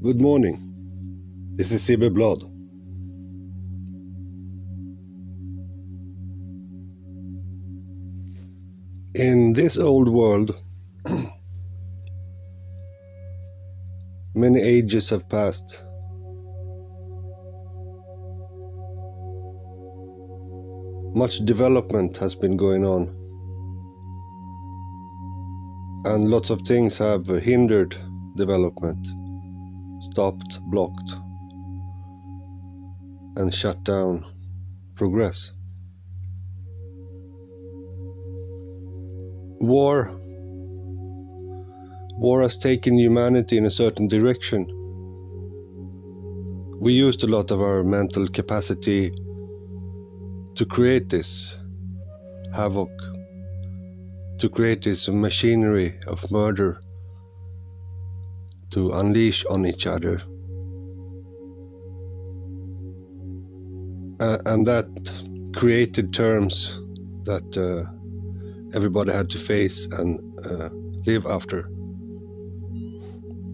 Good morning. This is Sibbe Bladh. In this old world, many ages have passed. Much development has been going on, and lots of things have hindered development, stopped, blocked, and shut down progress. War has taken humanity in a certain direction. We used a lot of our mental capacity to create this havoc, to create this machinery of murder, to unleash on each other. And that created terms that everybody had to face and live after.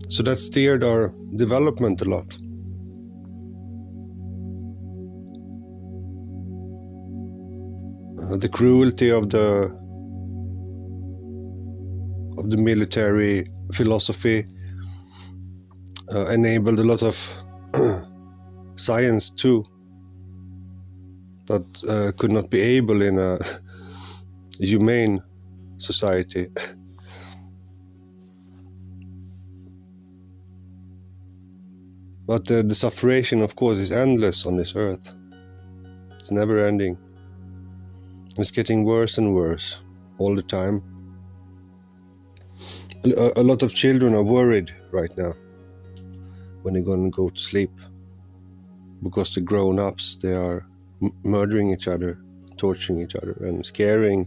So that steered our development a lot. The cruelty of the military philosophy enabled a lot of science too that could not be able in a humane society. But the suffering, of course, is endless on this earth. It's never ending. It's getting worse and worse all the time. A lot of children are worried right now when they're going to go to sleep, because the grown-ups, they are murdering each other, torturing each other, and scaring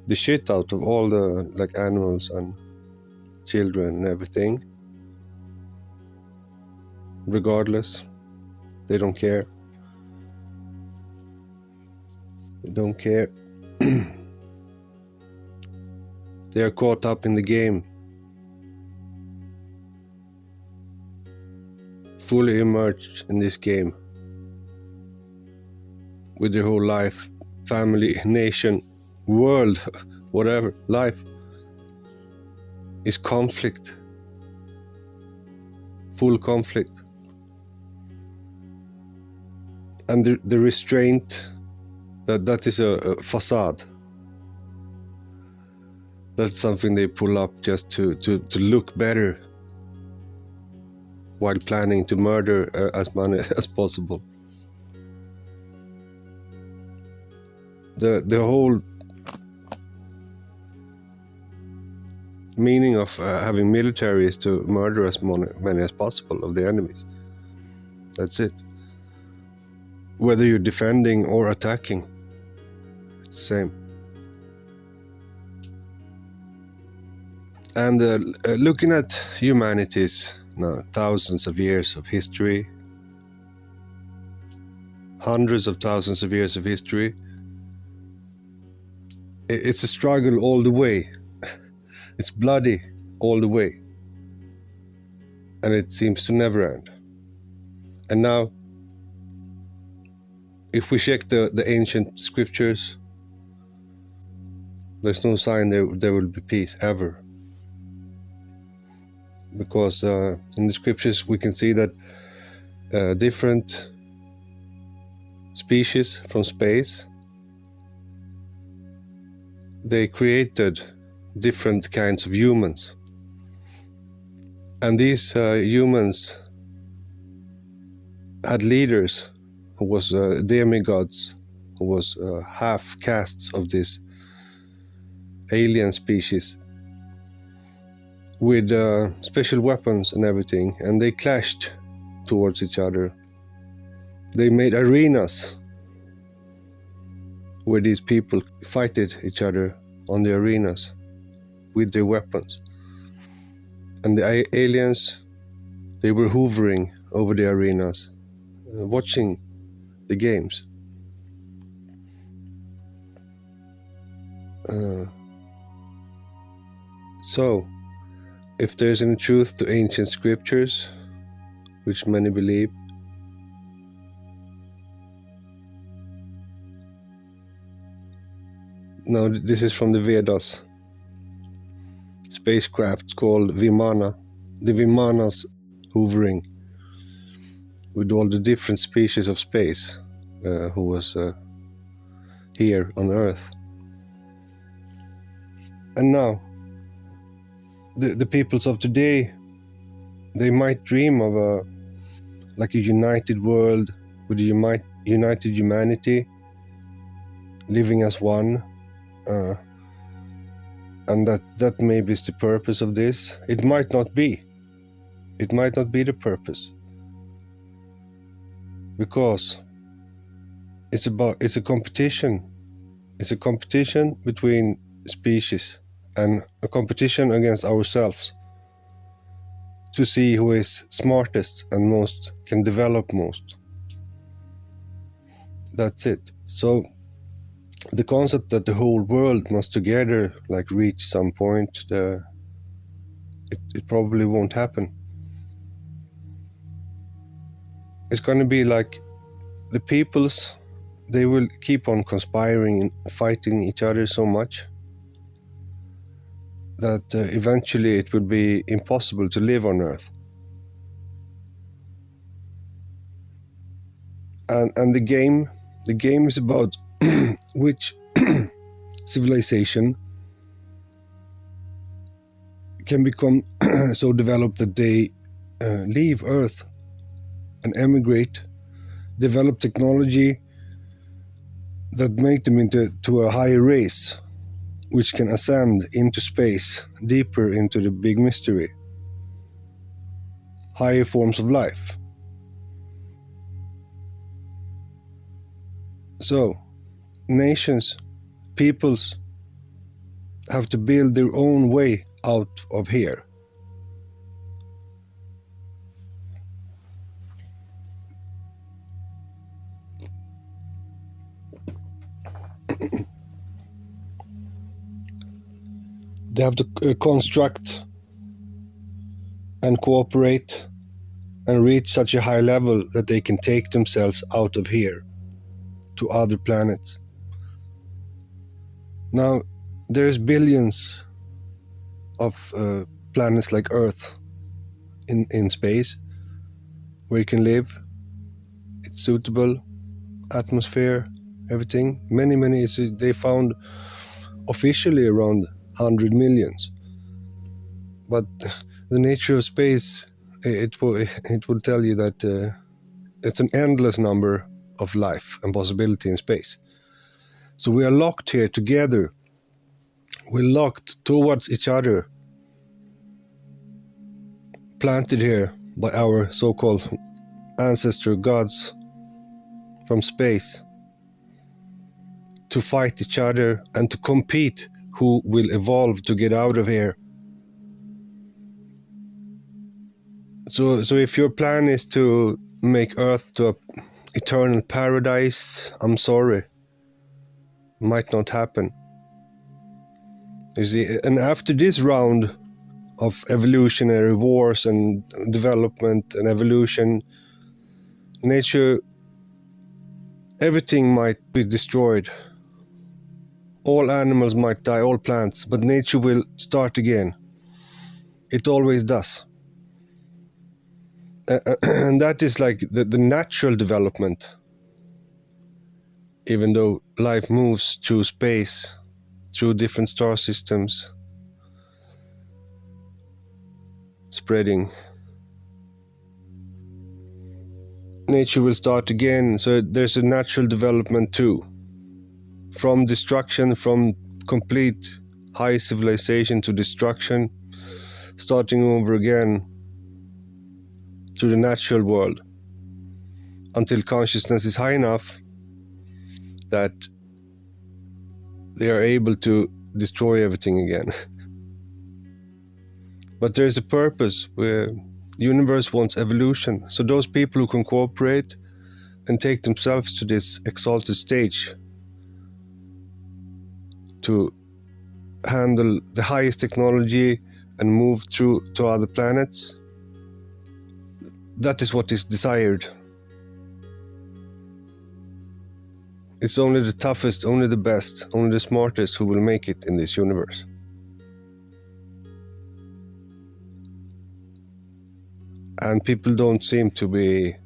the shit out of all the animals and children and everything. Regardless, they don't care. They don't care. They are caught up in the game, fully immersed in this game, with their whole life, family, nation, world, whatever. Life is conflict, full conflict. And the restraint, that is a facade. That's something they pull up just to look better, while planning to murder as many as possible. The whole meaning of having military is to murder as many as possible of the enemies. That's it. Whether you're defending or attacking, it's the same. And looking at humanity's thousands of years of history, hundreds of thousands of years of history, it's a struggle all the way. It's bloody all the way. And it seems to never end. And now, if we check the ancient scriptures, there's no sign there will be peace ever. Because in the scriptures we can see that different species from space, they created different kinds of humans. And these humans had leaders who was demigods, who was half castes of this alien species, with special weapons and everything, and they clashed towards each other. They made arenas where these people fighted each other on the arenas with their weapons. And the aliens, they were hovering over the arenas, watching the games. So If there is any truth to ancient scriptures, which many believe, now this is from the Vedas, spacecraft called Vimana, the Vimanas hovering with all the different species of space who was here on Earth. And now, the peoples of today, they might dream of a united world with a united humanity, living as one, and that maybe is the purpose of this. It might not be. It might not be the purpose, because it's a competition. It's a competition between species and a competition against ourselves to see who is smartest and most can develop most. That's it. So the concept that the whole world must together reach some point, it probably won't happen. It's going to be like the peoples, they will keep on conspiring and fighting each other so much that eventually it will be impossible to live on Earth. And the game is about which civilization can become so developed that they leave Earth and emigrate, develop technology that make them into a higher race, which can ascend into space, deeper into the big mystery, higher forms of life. So, nations, peoples have to build their own way out of here. They have to construct and cooperate and reach such a high level that they can take themselves out of here to other planets. Now, there's billions of planets like Earth in space where you can live. It's suitable, atmosphere, everything. Many, they found officially around 100 millions. But the nature of space, it will tell you that it's an endless number of life and possibility in space. So we are locked here together. We're locked towards each other, planted here by our so-called ancestor gods from space, to fight each other and to compete who will evolve to get out of here. So if your plan is to make Earth to an eternal paradise, I'm sorry, might not happen. You see, and after this round of evolutionary wars and development and evolution, nature, everything might be destroyed. All animals might die, all plants, but nature will start again. It always does. And that is like the natural development. Even though life moves through space, through different star systems, spreading, nature will start again. So there's a natural development too. From destruction, from complete high civilization to destruction, starting over again to the natural world, until consciousness is high enough that they are able to destroy everything again. But there's a purpose where the universe wants evolution. So those people who can cooperate and take themselves to this exalted stage to handle the highest technology and move through to other planets. That is what is desired. It's only the toughest, only the best, only the smartest who will make it in this universe. And people don't seem to be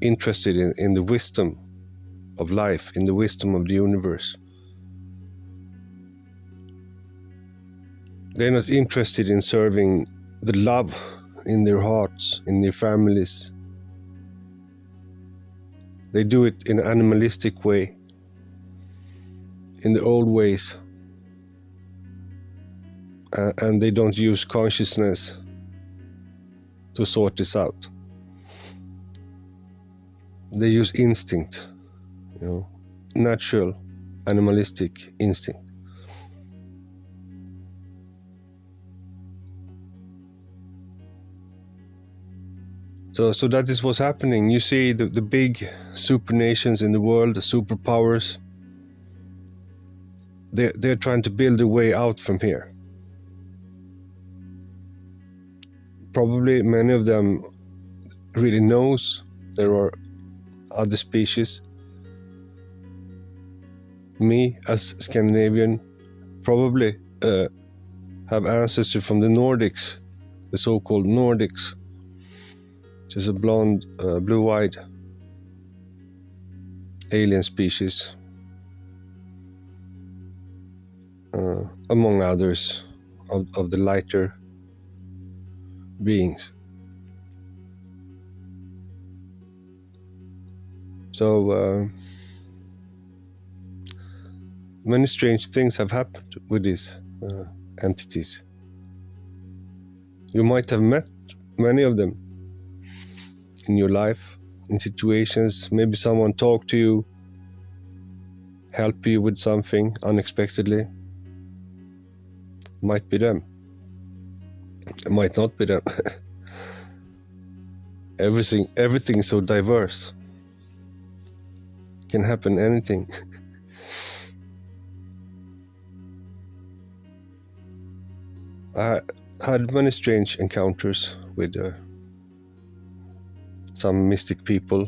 interested in the wisdom of life, in the wisdom of the universe. They're not interested in serving the love in their hearts, in their families. They do it in an animalistic way, in the old ways. And they don't use consciousness to sort this out. They use instinct, natural, animalistic instinct. So that is what's happening. You see the big super nations in the world, the superpowers, they're trying to build a way out from here. Probably many of them really knows there are other species. Me, as Scandinavian, probably have ancestors from the Nordics, the so-called Nordics, which is a blonde, blue-eyed alien species, among others of the lighter beings. So many strange things have happened with these entities. You might have met many of them in your life, in situations. Maybe someone talked to you, help you with something unexpectedly. Might be them. It might not be them. Everything is so diverse. Can happen anything. I had many strange encounters with some mystic people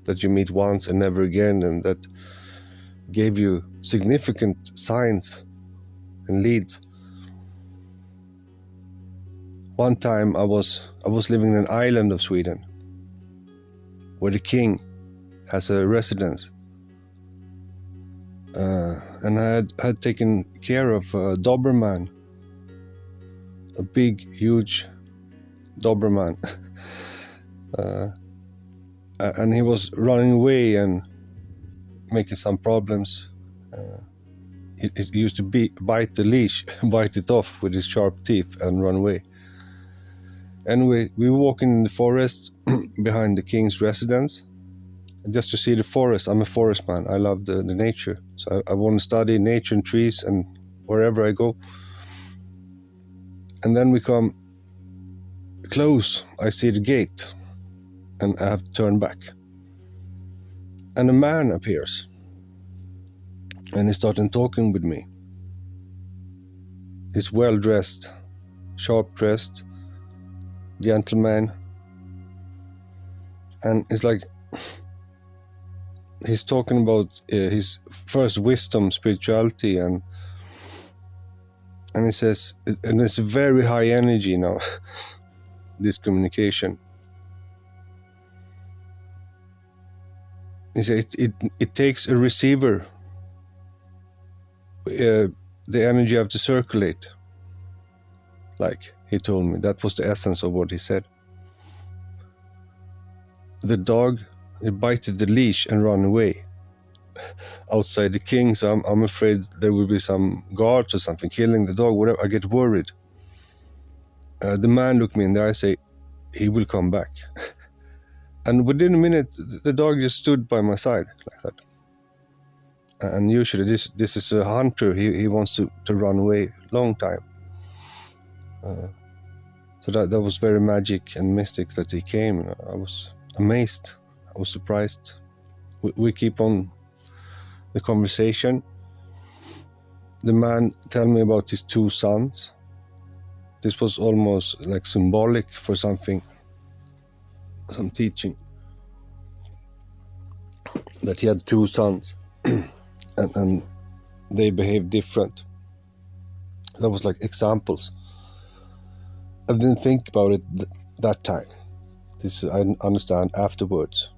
that you meet once and never again, and that gave you significant signs and leads. One time I was living in an island of Sweden where the king has a residence, and I had taken care of a Doberman, a big, huge Doberman, and he was running away and making some problems. It used to bite the leash, bite it off with his sharp teeth and run away. Anyway, we were walking in the forest behind the king's residence, just to see the forest. I'm a forest man. I love the nature. So I want to study nature and trees and wherever I go. And then we come close. I see the gate and I have to turn back. And a man appears. And he started talking with me. He's well dressed, sharp dressed, gentleman. And it's like he's talking about his first wisdom, spirituality, and he says, and it's a very high energy now, this communication. He says it takes a receiver. The energy have to circulate. Like he told me, that was the essence of what he said. The dog, it bited the leash and ran away outside the king. So I'm afraid there will be some guards or something killing the dog, whatever. I get worried. The man looked me in the eye and say, he will come back. And within a minute, the dog just stood by my side like that. And usually this is a hunter. He wants to run away long time. So that was very magic and mystic that he came. I was amazed. I was surprised. We keep on the conversation. The man tell me about his two sons this was almost like symbolic for something, some teaching, that he had two sons and they behaved different. That was like examples. I didn't think about it that time. This I understand afterwards.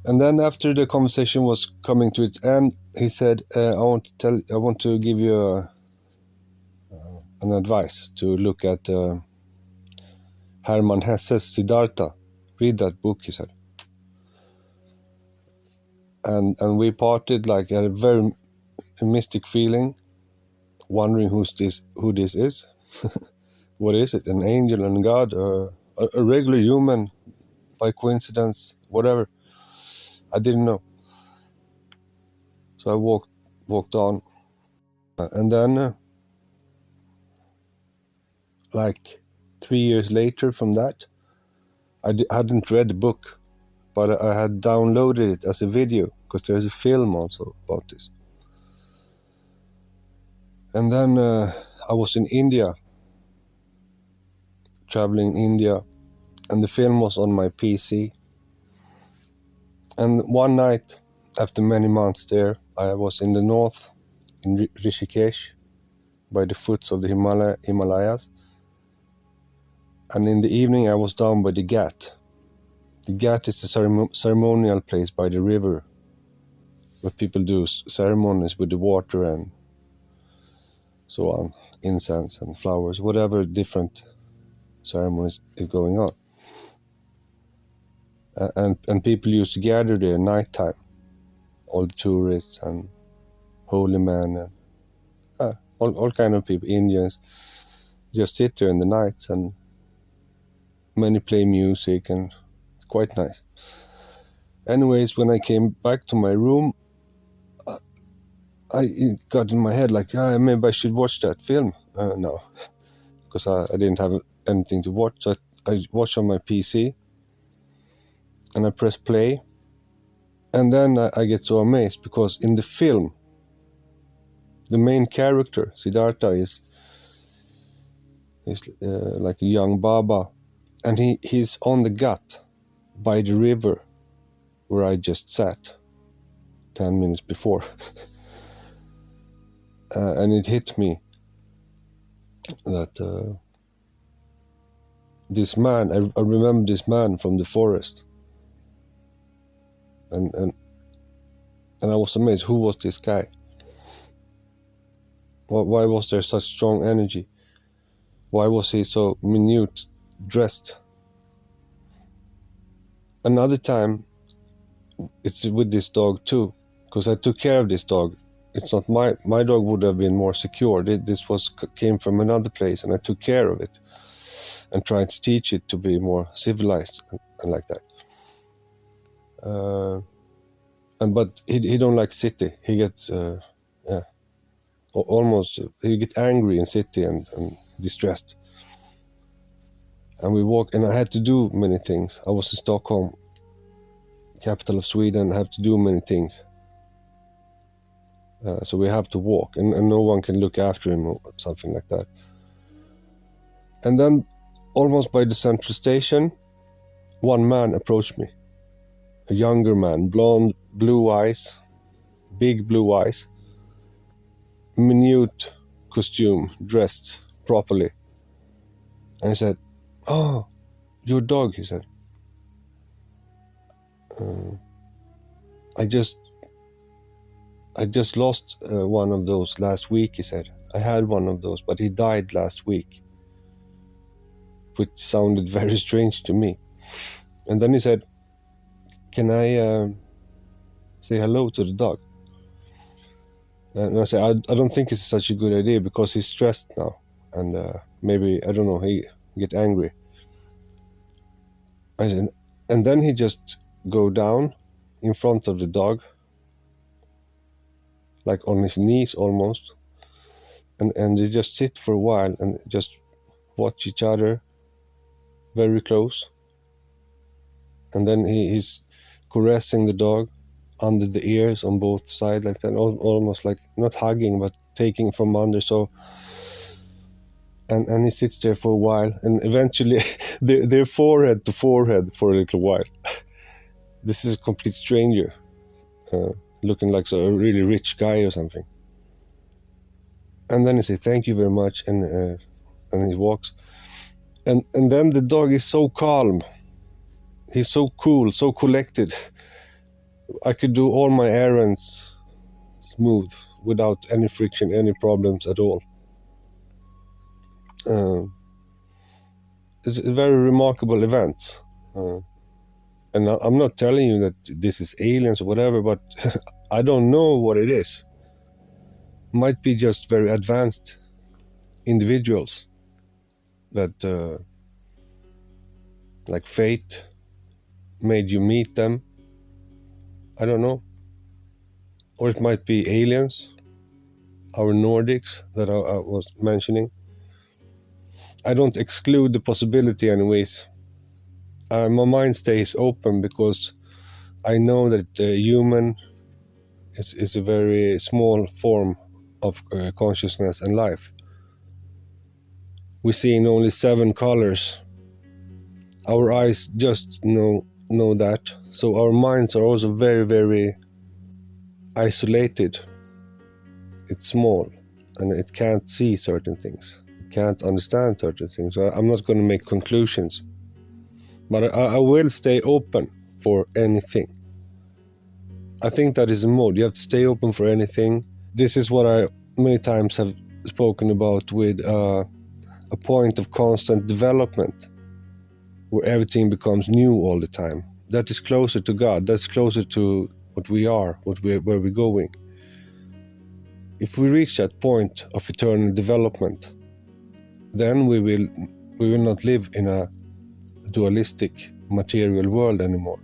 And then after the conversation was coming to its end, he said, I want to give you an advice to look at Hermann Hesse's Siddhartha. Read that book, he said. And we parted like a very mystic feeling, wondering who this is. What is it? An angel and God, or a regular human by coincidence, whatever. I didn't know. So I walked on, and then like 3 years later from that, I hadn't read the book, but I had downloaded it as a video, because there's a film also about this. And then I was in India, traveling in India, and the film was on my PC. And one night, after many months there, I was in the north, in Rishikesh, by the foots of the Himalayas. And in the evening, I was down by the Ghat. The Ghat is a ceremonial place by the river, where people do ceremonies with the water and so on, incense and flowers, whatever different ceremonies is going on. And people used to gather there at night time, all the tourists and holy men and all kind of people, Indians, just sit there in the nights, and many play music, and it's quite nice. Anyways, when I came back to my room, it got in my head like, maybe I should watch that film. No, because I didn't have anything to watch. So I watched on my PC, and I press play, and then I get so amazed, because in the film, the main character, Siddhartha, is like a young Baba, and he's on the Ghat by the river where I just sat 10 minutes before. And it hit me that this man, I remember this man from the forest. And I was amazed, who was this guy? Why was there such strong energy? Why was he so minute dressed? Another time, it's with this dog too, because I took care of this dog. It's not my dog would have been more secure. This came from another place, and I took care of it and tried to teach it to be more civilized and like that. But he don't like city. He gets almost, he get angry in city and distressed. And we walk, and I had to do many things. I was in Stockholm, capital of Sweden. I have to do many things. So we have to walk, and no one can look after him or something like that. And then, almost by the central station, one man approached me. A younger man, blonde, blue eyes, big blue eyes, minute costume, dressed properly. And he said, "Oh, your dog," he said. I just lost one of those last week, he said. I had one of those, but he died last week, which sounded very strange to me. And then he said, "Can I say hello to the dog?" And I said, I don't think it's such a good idea, because he's stressed now, and maybe, I don't know, he get angry. I said, and then he just go down in front of the dog, like on his knees almost, and they just sit for a while and just watch each other very close. And then he's caressing the dog under the ears on both sides like that, almost like not hugging but taking from under. So and he sits there for a while, and eventually they're forehead to forehead for a little while. This is a complete stranger, looking like a really rich guy or something. And then he says, "Thank you very much," and he walks. And then the dog is so calm. He's so cool, so collected. I could do all my errands smooth, without any friction, any problems at all. It's a very remarkable event. And I'm not telling you that this is aliens or whatever, but I don't know what it is. Might be just very advanced individuals that, like fate made you meet them. I don't know. Or it might be aliens, our Nordics that I was mentioning. I don't exclude the possibility anyways. My mind stays open because I know that human is a very small form of consciousness and life. We see in only 7 colors. Our eyes just know that. So our minds are also very, very isolated. It's small and it can't see certain things. It can't understand certain things. So I'm not going to make conclusions. But I will stay open for anything. I think that is the mode. You have to stay open for anything. This is what I many times have spoken about with a point of constant development, where everything becomes new all the time. That is closer to God. That's closer to what we are, where we're going. If we reach that point of eternal development, then we will not live in a dualistic material world anymore.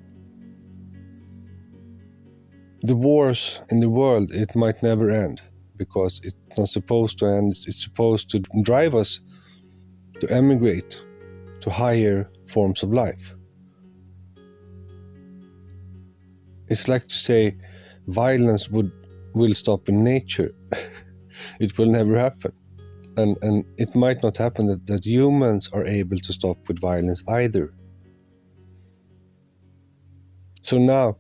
The wars in the world, it might never end, because it's not supposed to end. It's supposed to drive us to emigrate to higher forms of life. It's like to say violence will stop in nature. It will never happen. And it might not happen that humans are able to stop with violence either. So now,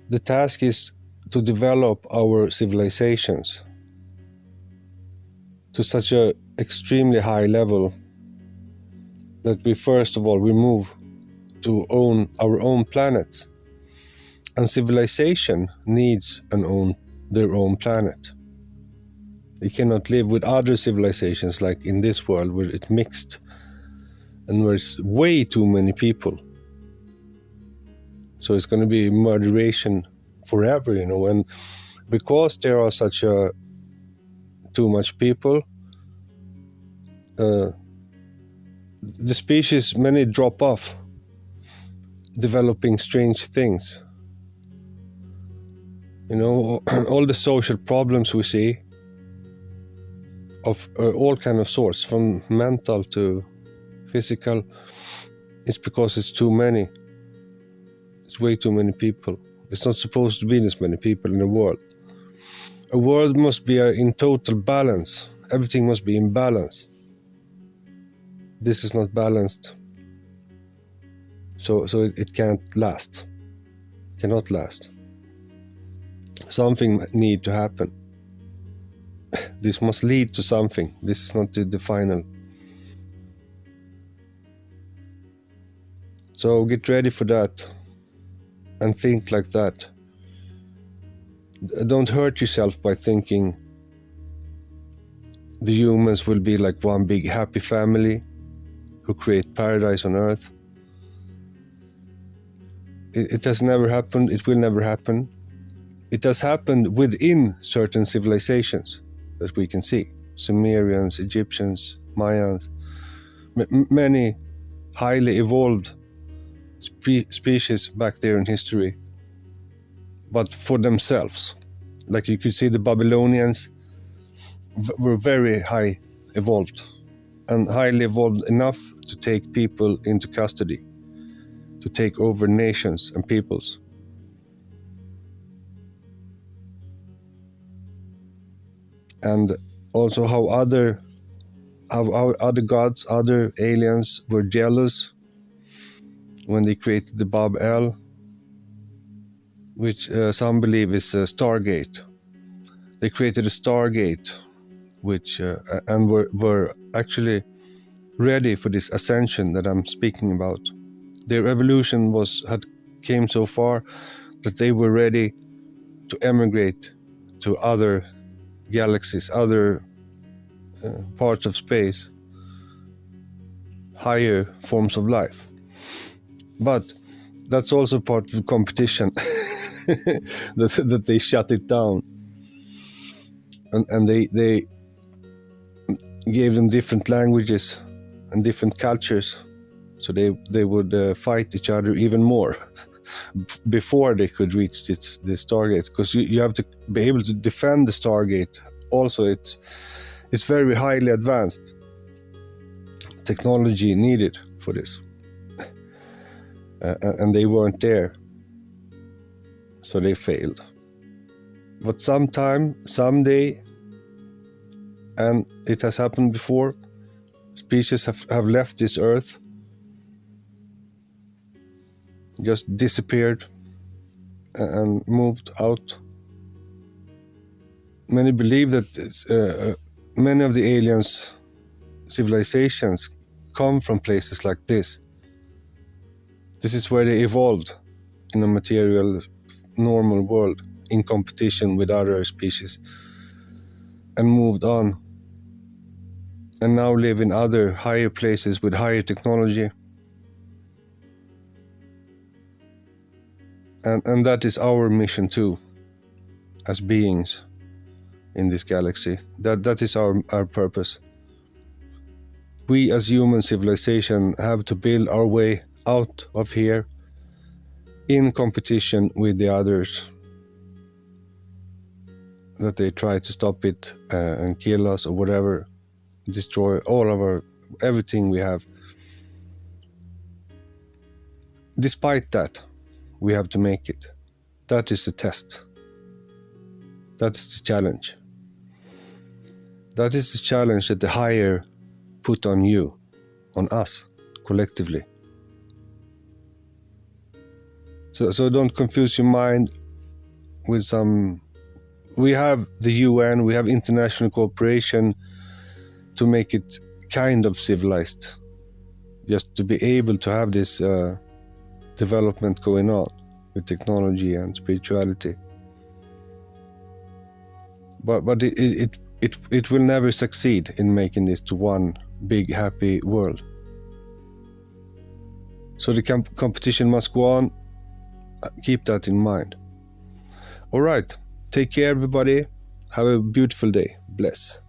the task is to develop our civilizations to such a extremely high level that we first of all we move to own our own planet. And civilization needs their own planet. We cannot live with other civilizations like in this world where it's mixed and where it's way too many people. So it's going to be murderation forever, and because there are too much people, the species, many drop off, developing strange things. All the social problems we see of all kind of sorts, from mental to physical, it's because it's too many. It's way too many people. It's not supposed to be this many people in a world. A world must be in total balance. Everything must be in balance. This is not balanced. So it can't last. Cannot last. Something need to happen. This must lead to something. This is not the final. So get ready for that. And think like that. Don't hurt yourself by thinking the humans will be like one big happy family who create paradise on earth. It has never happened. It will never happen. It has happened within certain civilizations that we can see. Sumerians, Egyptians, Mayans, many highly evolved species back there in history, but for themselves. Like you could see the Babylonians were very high evolved and highly evolved enough to take people into custody, to take over nations and peoples. And also how other our other gods, other aliens were jealous when they created the Bab El, which some believe is a Stargate. They created a Stargate, which and were actually ready for this ascension that I'm speaking about. Their evolution had came so far that they were ready to emigrate to other galaxies, other parts of space, higher forms of life. But that's also part of the competition, that they shut it down, and they gave them different languages and different cultures, so they would fight each other even more before they could reach the Stargate, because you have to be able to defend the Stargate. Also, it's very highly advanced technology needed for this, and they weren't there, so they failed. But someday, and it has happened before, species have left this earth, just disappeared and moved out. Many believe that many of the aliens' civilizations come from places like this. This is where they evolved in a material, normal world, in competition with other species, and moved on, and now live in other higher places with higher technology. And that is our mission too, as beings in this galaxy. That is our purpose. We as human civilization have to build our way out of here in competition with the others, that they try to stop it and kill us or whatever, destroy all of everything we have. Despite that, we have to make it. That is the test. That is the challenge. That is the challenge that the higher put on you, on us, collectively. So don't confuse your mind with some... We have the UN, we have international cooperation to make it kind of civilized, just to be able to have this development going on with technology and spirituality. But it will never succeed in making this to one big happy world. So the competition must go on. Keep that in mind. All right. Take care, everybody. Have a beautiful day. Bless.